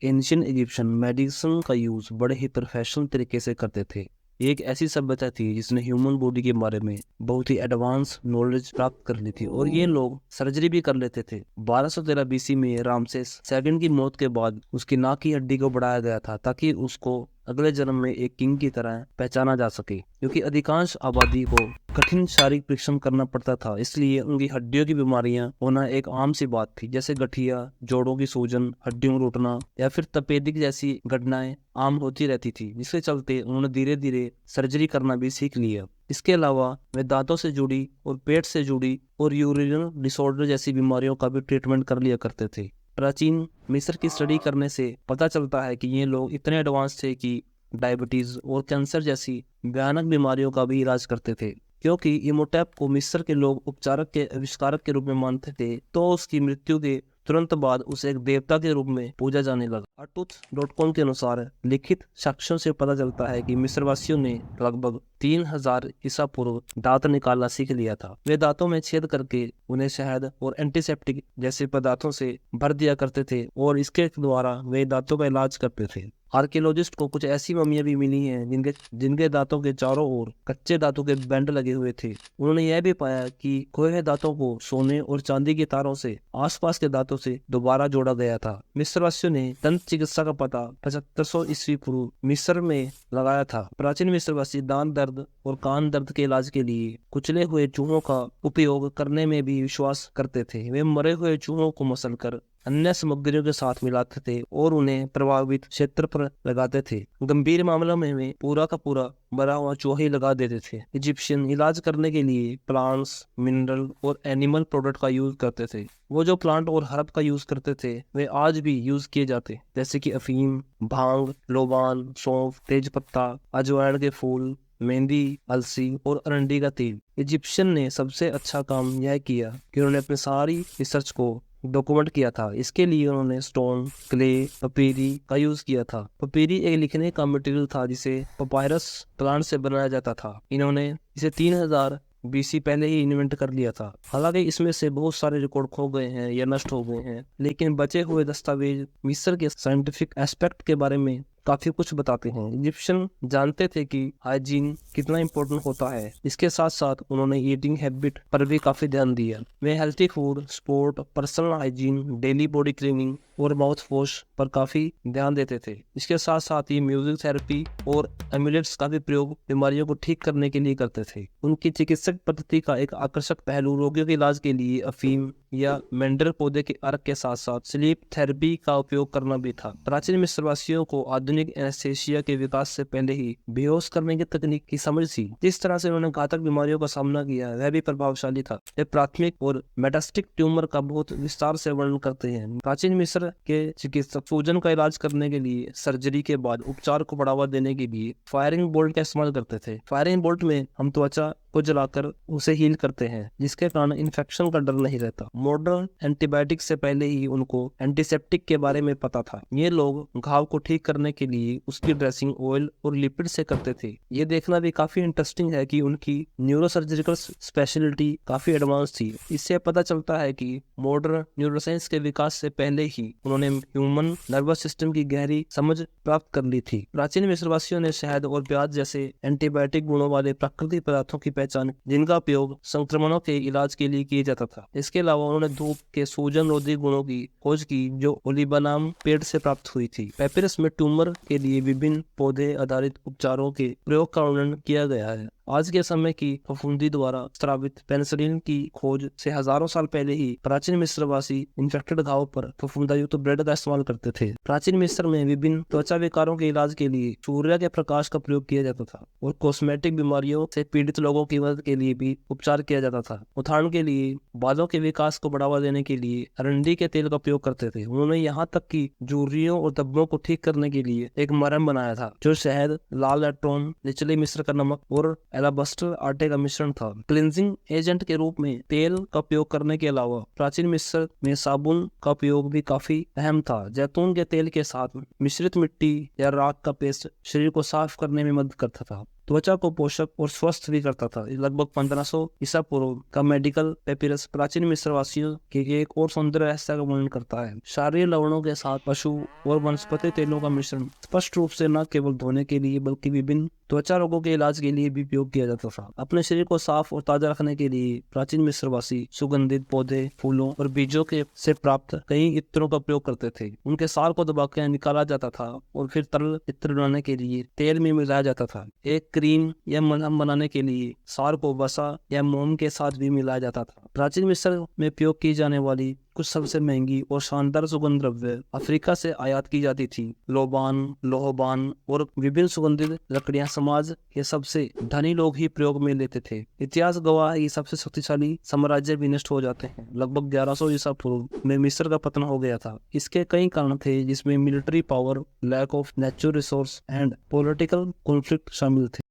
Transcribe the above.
Ancient Egyptian medicine का use बड़े ही professional तरीके से करते थे। ये एक ऐसी सभ्यता थी जिसने ह्यूमन बॉडी के बारे में बहुत ही एडवांस नॉलेज प्राप्त कर ली थी, और ये लोग सर्जरी भी कर लेते थे। 1213 बीसी में रामसेस सेकंड की मौत के बाद उसकी नाक की हड्डी को बढ़ाया गया था ताकि उसको अगले जन्म में एक किंग की तरह पहचाना जा सके, क्योंकि अधिकांश आबादी को कठिन शारीरिक परिश्रम करना पड़ता था। इसलिए उनकी हड्डियों की बीमारियां होना एक आम सी बात थी, जैसे गठिया, जोड़ों की सूजन, हड्डियों में टूटना या फिर तपेदिक जैसी घटनाएं आम होती रहती थी, जिसके चलते उन्होंने धीरे धीरे सर्जरी करना भी सीख लिया। इसके अलावा वे दांतों से जुड़ी और पेट से जुड़ी और यूरिनल डिसऑर्डर जैसी बीमारियों का भी ट्रीटमेंट कर लिया करते थे। प्राचीन मिस्र की स्टडी करने से पता चलता है कि ये लोग इतने एडवांस थे कि डायबिटीज और कैंसर जैसी भयानक बीमारियों का भी इलाज करते थे। क्योंकि इमोटेप को मिस्र के लोग उपचारक के आविष्कारक के रूप में मानते थे, तो उसकी मृत्यु के तुरंत बाद उसे एक देवता के रूप में पूजा जाने लगा। अटुथ.com के अनुसार लिखित साक्ष्यों से पता चलता है कि मिस्रवासियों ने लगभग 3000 ईसा पूर्व दांत निकालना सीख लिया था। वे दांतों में छेद करके उन्हें शहद और एंटीसेप्टिक जैसे पदार्थों से भर दिया करते थे, और इसके द्वारा वे दांतों का इलाज करते थे। आर्कियोलॉजिस्ट को कुछ ऐसी मम्मियां भी मिली हैं जिनके दांतों के चारों ओर कच्चे दांतों के बैंड लगे हुए थे। उन्होंने यह भी पाया कि खोए हुए दांतों को सोने और चांदी के तारों से आसपास के दांतों से दोबारा जोड़ा गया था। मिस्रवासियों ने दंत चिकित्सा का पता 7500 ईस्वी पूर्व मिस्र में लगाया था। प्राचीन मिस्रवासी दांत दर्द और कान दर्द के इलाज के लिए कुचले हुए चूहों का उपयोग करने में भी विश्वास करते थे। वे मरे हुए चूहों को मसलकर अन्य सामग्रियों के साथ मिलाते थे और उन्हें प्रभावित क्षेत्र पर लगाते थे। गंभीर मामलों में वे पूरा का पूरा मरा हुआ चूहा ही लगा देते थे। इजिप्शियन इलाज करने के लिए प्लांट्स, मिनरल और एनिमल प्रोडक्ट का यूज करते थे। वो जो प्लांट और हर्ब का यूज करते थे वे आज भी यूज किए जाते, जैसे कि अफीम, भांग, लोबान, सौंफ, तेज पत्ता, अजवाइन के फूल, मेहंदी, अलसी और अरंडी का तेल। इजिप्शियन ने सबसे अच्छा काम यह किया कि उन्होंने अपनी सारी रिसर्च को डॉक्यूमेंट किया था। इसके लिए उन्होंने स्टोन, क्ले, पपीरी का यूज किया था। पपीरी एक लिखने का मटेरियल था जिसे पपायरस प्लांट से बनाया जाता था। इन्होंने इसे 3000 बीसी पहले ही इन्वेंट कर लिया था। हालांकि इसमें से बहुत सारे रिकॉर्ड खो गए हैं या नष्ट हो गए हैं, लेकिन बचे हुए दस्तावेज मिस्र के साइंटिफिक एस्पेक्ट के बारे में काफी कुछ बताते हैं। इजिप्शियन जानते थे कि हाइजीन कितना इम्पोर्टेंट होता है। इसके साथ साथ उन्होंने ईटिंग हैबिट पर भी काफी ध्यान दिया। वे healthy food, sport, personal hygiene, daily body cleaning और माउथ वॉश पर काफी ध्यान देते थे। इसके साथ साथ ही म्यूजिक थेरेपी और एम्यूलेट्स का भी प्रयोग बीमारियों को ठीक करने के लिए करते थे। उनकी चिकित्सक पद्धति का एक आकर्षक पहलू रोगियों के इलाज के लिए अफीम या मेंडर पौधे के अर्क के साथ साथ स्लीप थेरेपी का उपयोग करना भी था। प्राचीन मिस्रवासियों को आधुनिक एनेस्थेसिया के विकास से पहले ही बेहोश करने की तकनीक की समझ थी। जिस तरह से उन्होंने घातक बीमारियों का सामना किया वह भी प्रभावशाली था। वे प्राथमिक और मेटास्टिक ट्यूमर का बहुत विस्तार से वर्णन करते हैं। प्राचीन मिस्र के चिकित्सक सूजन का इलाज करने के लिए सर्जरी के बाद उपचार को बढ़ावा देने के लिए फायरिंग बोल्ट का इस्तेमाल करते थे। फायरिंग बोल्ट में हम त्वचा को जलाकर उसे हील करते हैं, जिसके कारण इन्फेक्शन का डर नहीं रहता। मॉडर्न एंटीबायोटिक से पहले ही उनको एंटीसेप्टिक के बारे में पता था। ये लोग घाव को ठीक करने के लिए उसकी ड्रेसिंग ऑयल और लिपिड से करते थे। ये देखना भी काफी इंटरेस्टिंग है कि उनकी न्यूरोसर्जिकल स्पेशलिटी काफी एडवांस थी। इससे पता चलता है कि मॉडर्न न्यूरोसाइंस के विकास से पहले ही उन्होंने ह्यूमन नर्वस सिस्टम की गहरी समझ प्राप्त कर ली थी। प्राचीन मिस्रवासियों ने शहद और प्याज जैसे एंटीबायोटिक गुणों वाले प्राकृतिक पदार्थों की पहचान, जिनका उपयोग संक्रमणों के इलाज के लिए किया जाता था। इसके अलावा उन्होंने धूप के सूजन रोधी गुणों की खोज की जो ओलिबा नाम पेड़ से प्राप्त हुई थी। पेपिरस में ट्यूमर के लिए विभिन्न पौधे आधारित उपचारों के प्रयोग का वर्णन किया गया है। आज के समय की फफूंदी द्वारा स्रावित पेनिसिलिन की खोज से हजारों साल पहले ही प्राचीन मिस्रवासी इन्फेक्टेड घाव पर फफूंदायुक्त ब्रेड का इस्तेमाल करते थे। प्राचीन मिस्र में विभिन्न त्वचा विकारों के इलाज के लिए सूर्य के प्रकाश का प्रयोग किया जाता था, और कॉस्मेटिक बीमारियों से पीड़ित लोगों की मदद के लिए भी उपचार किया जाता था। उदाहरण के लिए बालों के विकास को बढ़ावा देने के लिए अरंडी के तेल का उपयोग करते थे। उन्होंने यहाँ तक कि झुर्रियों और धब्बों को ठीक करने के लिए एक मरहम बनाया था जो शहद, लाल लैट्रोन, निचले मिस्र का नमक और एलाबस्टर आटे का मिश्रण था। क्लिनजिंग एजेंट के रूप में तेल का उपयोग करने के अलावा प्राचीन मिस्र में साबुन का उपयोग भी काफी अहम था। जैतून के तेल के साथ मिश्रित मिट्टी या राख का पेस्ट शरीर को साफ करने में मदद करता था। त्वचा को पोषक और स्वस्थ भी करता था। लगभग 1500 ईसा पूर्व का मेडिकल पेपिरस प्राचीन मिस्रवासियों के एक और सौंदर्य रहस्य का वर्णन करता है। क्षारीय लवणों के साथ पशु और वनस्पति तेलों का मिश्रण स्पष्ट रूप से न केवल धोने के लिए बल्कि विभिन्न त्वचा रोगों के इलाज के लिए भी उपयोग किया जाता था। अपने शरीर को साफ और ताजा रखने के लिए प्राचीन मिस्रवासी सुगंधित पौधे, फूलों और बीजों के से प्राप्त कई इत्रों का प्रयोग करते थे। उनके सार को दबाकर निकाला जाता था और फिर तरल इत्र बनाने के लिए तेल में मिलाया जाता था। एक क्रीम या मलहम बनाने के लिए सार को वसा या मोम के साथ भी मिलाया जाता था। प्राचीन मिस्र में उपयोग की जाने वाली कुछ सबसे महंगी और शानदार सुगंध द्रव्य अफ्रीका से आयात की जाती थी। लोबान, लोहबान और विभिन्न सुगंधित लकड़ियां समाज के सबसे धनी लोग ही प्रयोग में लेते थे। इतिहास गवाह है कि सबसे शक्तिशाली साम्राज्य भी नष्ट हो जाते हैं। लगभग 1100 ईसा पूर्व में मिस्र का पतन हो गया था। इसके कई कारण थे, जिसमें military power, lack of natural resource and political conflict शामिल थे।